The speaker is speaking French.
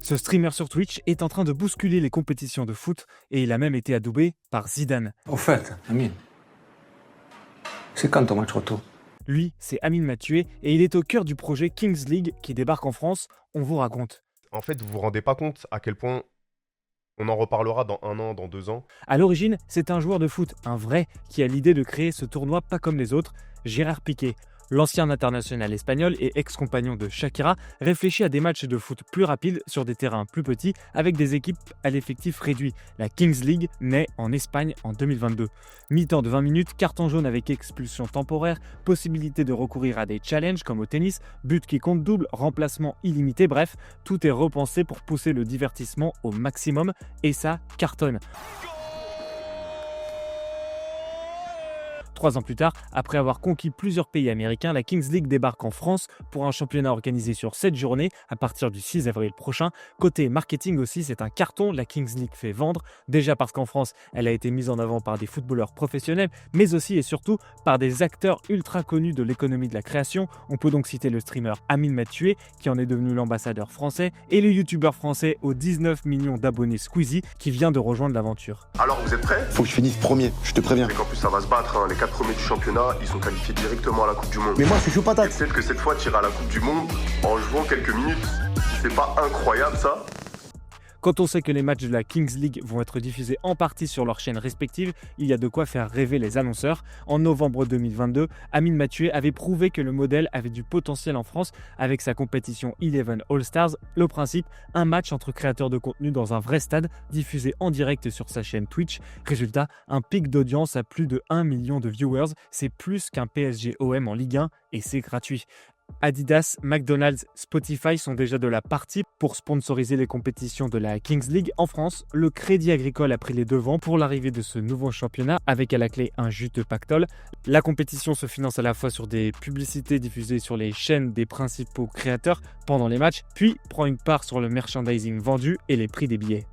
Ce streamer sur Twitch est en train de bousculer les compétitions de foot et il a même été adoubé par Zidane. Au fait, Amine, c'est quand ton match retour? Lui, c'est Amine Mathieu et il est au cœur du projet Kings League qui débarque en France. On vous raconte. En fait, vous vous rendez pas compte à quel point on en reparlera dans 1 an, dans 2 ans. À l'origine, c'est un joueur de foot, un vrai, qui a l'idée de créer ce tournoi pas comme les autres, Gérard Piqué. L'ancien international espagnol et ex-compagnon de Shakira réfléchit à des matchs de foot plus rapides sur des terrains plus petits avec des équipes à l'effectif réduit. La Kings League naît en Espagne en 2022. Mi-temps de 20 minutes, carton jaune avec expulsion temporaire, possibilité de recourir à des challenges comme au tennis, but qui compte double, remplacement illimité, bref, tout est repensé pour pousser le divertissement au maximum et ça cartonne. 3 ans plus tard, après avoir conquis plusieurs pays américains, la Kings League débarque en France pour un championnat organisé sur 7 journées à partir du 6 avril prochain. Côté marketing aussi, c'est un carton, la Kings League fait vendre, déjà parce qu'en France, elle a été mise en avant par des footballeurs professionnels, mais aussi et surtout par des acteurs ultra connus de l'économie de la création. On peut donc citer le streamer Amine Mathieu, qui en est devenu l'ambassadeur français, et le youtubeur français aux 19 millions d'abonnés Squeezie, qui vient de rejoindre l'aventure. Alors vous êtes prêts? Faut que je finisse premier, je te préviens. Mais qu'en plus ça va se battre, hein. Les 4 premiers du championnat, ils sont qualifiés directement à la Coupe du Monde. Mais moi je suis chaud Et patate. peut-être que cette fois tu iras à la Coupe du Monde en jouant quelques minutes. C'est pas incroyable ça? Quand on sait que les matchs de la Kings League vont être diffusés en partie sur leurs chaînes respectives, il y a de quoi faire rêver les annonceurs. En novembre 2022, Amine Mathieu avait prouvé que le modèle avait du potentiel en France avec sa compétition Eleven All-Stars. Le principe, un match entre créateurs de contenu dans un vrai stade diffusé en direct sur sa chaîne Twitch. Résultat, un pic d'audience à plus de 1 million de viewers. C'est plus qu'un PSG-OM en Ligue 1 et c'est gratuit. Adidas, McDonald's, Spotify sont déjà de la partie pour sponsoriser les compétitions de la Kings League. En France, le Crédit Agricole a pris les devants pour l'arrivée de ce nouveau championnat avec à la clé un juteux pactole. La compétition se finance à la fois sur des publicités diffusées sur les chaînes des principaux créateurs pendant les matchs, puis prend une part sur le merchandising vendu et les prix des billets.